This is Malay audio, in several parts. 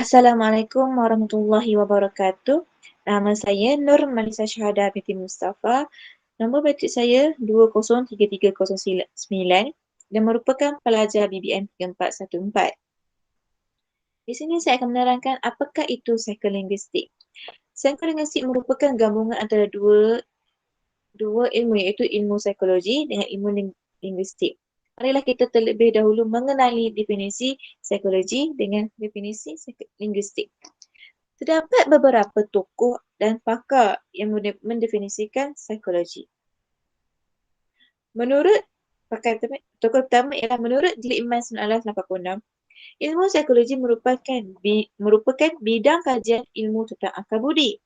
Assalamualaikum warahmatullahi wabarakatuh. Nama saya Nur Malisa Syahada binti Mustafa. Nombor batch saya 203309 dan merupakan pelajar BBM 3414. Di sini saya akan menerangkan apakah itu psikolinguistik. Psikolinguistik merupakan gabungan antara dua ilmu, iaitu ilmu psikologi dengan ilmu linguistik. Marilah kita terlebih dahulu mengenali definisi psikologi dengan definisi linguistik. Terdapat beberapa tokoh dan pakar yang mendefinisikan psikologi. Menurut tokoh pertama ialah menurut Jilid Iman 1986, ilmu psikologi merupakan bidang kajian ilmu tentang akal budi.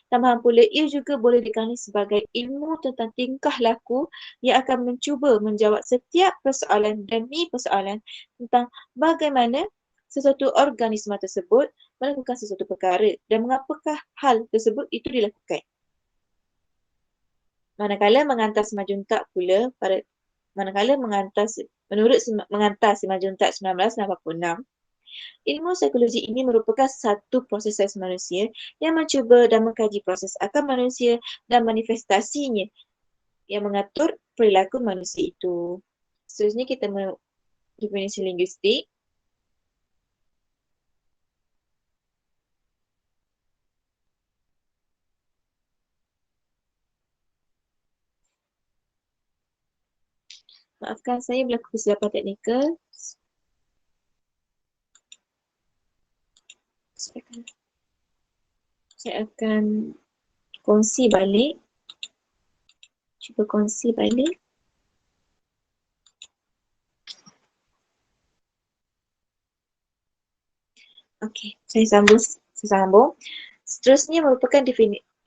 Tambahan pula, ia juga boleh dikenali sebagai ilmu tentang tingkah laku yang akan mencuba menjawab setiap persoalan demi persoalan tentang bagaimana sesuatu organisma tersebut melakukan sesuatu perkara dan mengapakah hal tersebut itu dilakukan. Manakala mengantar Simajuntak pula menurut mengantar Simajuntak 1986, ilmu psikologi ini merupakan satu proses sains manusia yang mencuba dan mengkaji proses akal manusia dan manifestasinya yang mengatur perilaku manusia itu. Seterusnya kita definisi linguistik. Maafkan saya berlaku kesilapan teknikal. Saya akan kongsi balik. Cuba kongsi balik. Okey, saya sambung. Seterusnya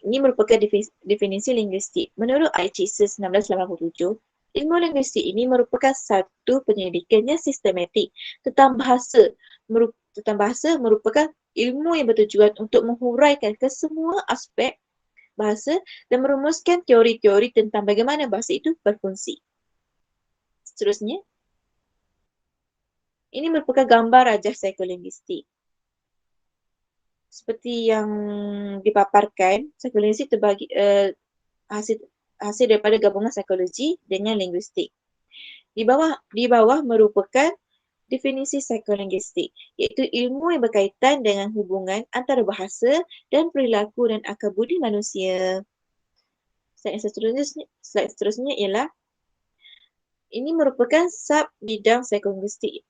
ini merupakan definisi linguistik. Menurut Aichises 1987, ilmu linguistik ini merupakan satu penyelidikan yang sistematik tentang bahasa. Tentang bahasa merupakan ilmu yang bertujuan untuk menghuraikan kesemua aspek bahasa dan merumuskan teori-teori tentang bagaimana bahasa itu berfungsi. Seterusnya, ini merupakan gambar rajah psikolinguistik. Seperti yang dipaparkan, psikologi terbagi hasil daripada gabungan psikologi dengan linguistik. Di bawah merupakan definisi psikolinguistik, iaitu ilmu yang berkaitan dengan hubungan antara bahasa dan perilaku dan akal budi manusia. Slide seterusnya ialah ini merupakan sub-bidang psikolinguistik.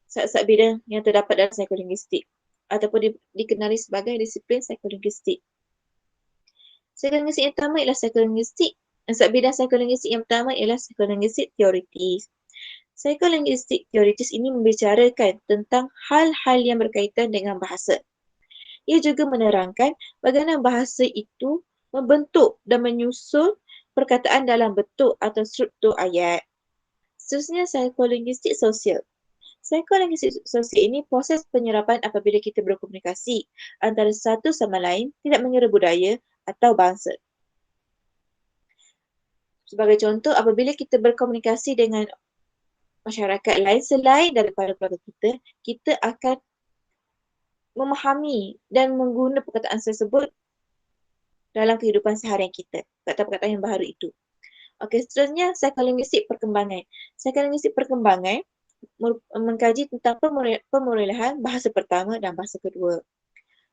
Sub-bidang yang terdapat dalam psikolinguistik ataupun dikenali sebagai disiplin psikolinguistik. Psikolinguistik yang pertama ialah psikolinguistik. Sub-bidang psikolinguistik yang pertama ialah psikolinguistik teoritis. Psikolinguistik teoritis ini membicarakan tentang hal-hal yang berkaitan dengan bahasa. Ia juga menerangkan bagaimana bahasa itu membentuk dan menyusun perkataan dalam bentuk atau struktur ayat. Seterusnya, psikolinguistik sosial. Psikolinguistik sosial ini proses penyerapan apabila kita berkomunikasi antara satu sama lain tidak mengira budaya atau bangsa. Sebagai contoh, apabila kita berkomunikasi dengan masyarakat lain selain daripada keluarga kita, kita akan memahami dan menggunakan perkataan tersebut dalam kehidupan seharian kita, perkataan-perkataan yang baru itu. Okey, seterusnya psikolinguistik perkembangan. Psikolinguistik perkembangan mengkaji tentang pemulihan bahasa pertama dan bahasa kedua.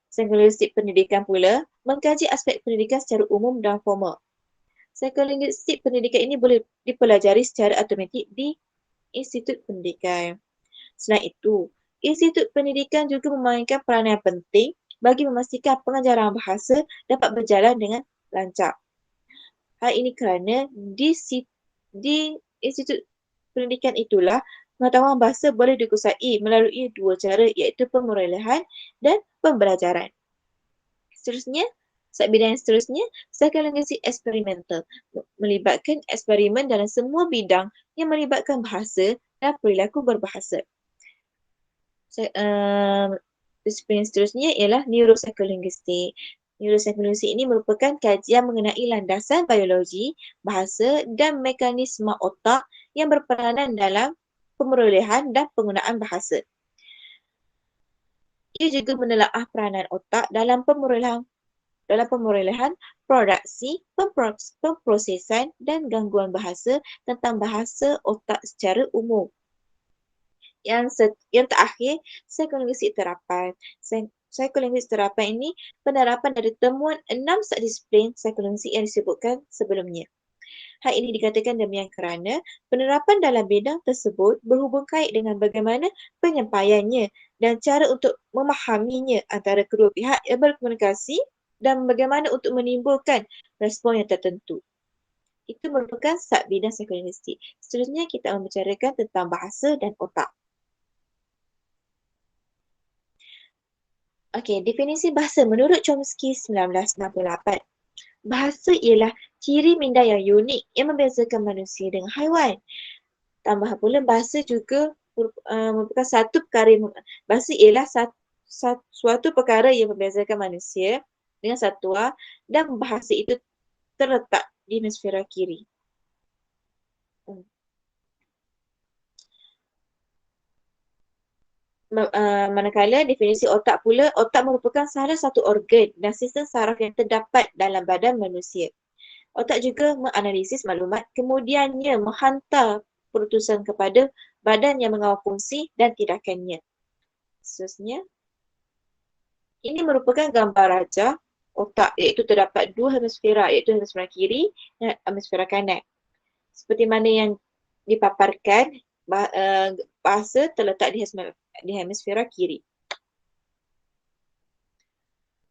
Psikolinguistik pendidikan pula mengkaji aspek pendidikan secara umum dan formal. Psikolinguistik pendidikan ini boleh dipelajari secara automatik di institut pendidikan. Selain itu, institut pendidikan juga memainkan peranan yang penting bagi memastikan pengajaran bahasa dapat berjalan dengan lancar. Hal ini kerana di institut pendidikan itulah pengetahuan bahasa boleh dikuasai melalui dua cara, iaitu pemulihan dan pembelajaran. Seterusnya, bidang yang seterusnya, psikolinguistik eksperimental melibatkan eksperimen dalam semua bidang yang melibatkan bahasa dan perilaku berbahasa. Disiplin seterusnya ialah neuropsikolinguistik. Neuropsikolinguistik ini merupakan kajian mengenai landasan biologi, bahasa dan mekanisme otak yang berperanan dalam pemerolehan dan penggunaan bahasa. Ia juga menelaah peranan otak dalam pemerolehan, produksi, pemprosesan dan gangguan bahasa tentang bahasa otak secara umum. Yang terakhir, psikolinguistik terapan. Psikolinguistik terapan ini penerapan dari temuan 6 subdisiplin psikolinguistik yang disebutkan sebelumnya. Hal ini dikatakan demikian kerana penerapan dalam bidang tersebut berhubung kait dengan bagaimana penyampaiannya dan cara untuk memahaminya antara kedua pihak yang berkomunikasi dan bagaimana untuk menimbulkan respon yang tertentu. Itu merupakan sub-bidang psikolinguistik. Seterusnya kita membicarakan tentang bahasa dan otak. Okey, definisi bahasa menurut Chomsky 1968. Bahasa ialah ciri minda yang unik yang membezakan manusia dengan haiwan. Tambah pula bahasa juga merupakan satu perkara bahasa ialah suatu perkara yang membezakan manusia dengan satwa dan bahasa itu terletak di hemisfera kiri. Manakala definisi otak pula, otak merupakan salah satu organ dan sistem saraf yang terdapat dalam badan manusia. Otak juga menganalisis maklumat, kemudiannya menghantar perutusan kepada badan yang mengawal fungsi dan tindakannya. Seterusnya, ini merupakan gambar rajah otak, iaitu terdapat dua hemisfera, iaitu hemisfera kiri dan hemisfera kanan. Seperti mana yang dipaparkan, bahasa terletak di hemisfera kiri.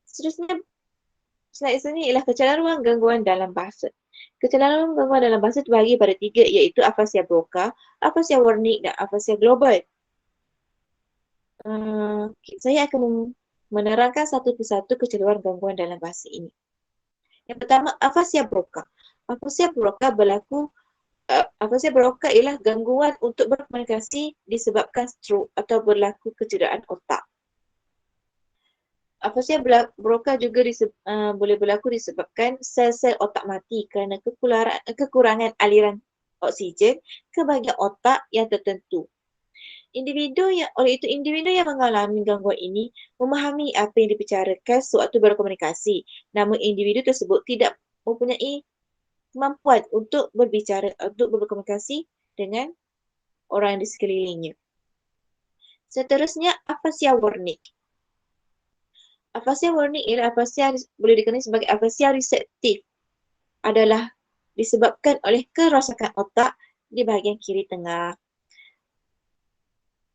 Seterusnya, slide ini ialah kecelaruan gangguan dalam bahasa. Kecelaruan gangguan dalam bahasa terbahagi pada tiga, iaitu afasia Broca, afasia Wernicke dan afasia global. Saya akan menerangkan satu persatu kecelaruan gangguan dalam bahasa ini. Yang pertama, afasia Broca. Afasia Broca ialah gangguan untuk berkomunikasi disebabkan strok atau berlaku kecederaan otak. Afasia Broca juga boleh berlaku disebabkan sel-sel otak mati kerana kekurangan aliran oksigen ke bahagian otak yang tertentu. Individu yang mengalami gangguan ini memahami apa yang dibicarakan sewaktu berkomunikasi, namun individu tersebut tidak mempunyai kemampuan untuk berkomunikasi dengan orang di sekelilingnya. Seterusnya, afasia Wernicke. Afasia Wernicke ialah afasia boleh dikenali sebagai afasia reseptif. Adalah disebabkan oleh kerosakan otak di bahagian kiri tengah.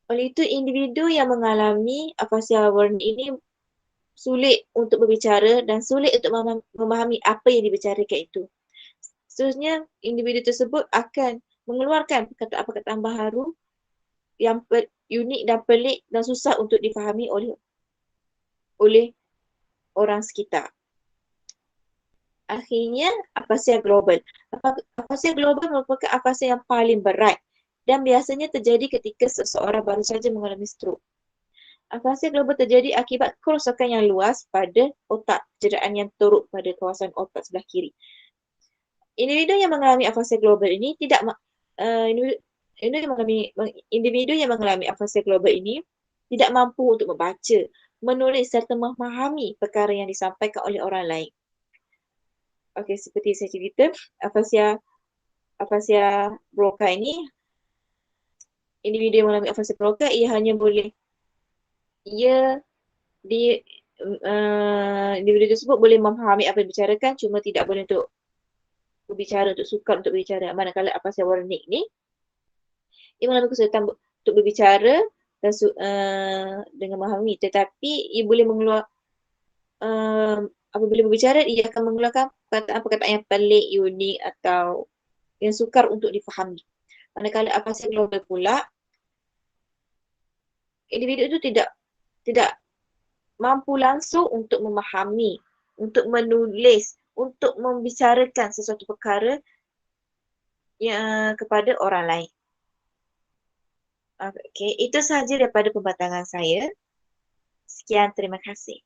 Oleh itu, individu yang mengalami afasia Wernicke ini sulit untuk berbicara dan sulit untuk memahami apa yang dibicarakan itu. Seterusnya, individu tersebut akan mengeluarkan perkataan-perkataan baharu yang unik dan pelik dan susah untuk difahami oleh orang sekitar. Akhirnya, afasia global. Afasia global merupakan afasia yang paling berat dan biasanya terjadi ketika seseorang baru saja mengalami strok. Afasia global terjadi akibat kerosakan yang luas pada otak, cederaan yang teruk pada kawasan otak sebelah kiri. Individu yang mengalami afasia global ini individu yang mengalami afasia global ini tidak mampu untuk membaca, menulis serta memahami perkara yang disampaikan oleh orang lain. Okey, seperti saya cerita, afasia Broca ini, individu yang mengalami afasia Broca, individu tersebut boleh memahami apa yang dibicarakan, cuma tidak boleh untuk berbicara, sukar untuk berbicara. Manakala afasia Wernicke ni, ia mengalami kesulitan untuk berbicara dan dengan memahami, tetapi ia boleh apabila berbicara, ia akan mengeluarkan perkataan-perkataan yang pelik, unik atau yang sukar untuk difahami. Manakala afasia global pula, individu itu tidak mampu langsung untuk memahami, untuk menulis, untuk membicarakan sesuatu perkara kepada orang lain. Okey, itu sahaja daripada pembatangan saya. Sekian, terima kasih.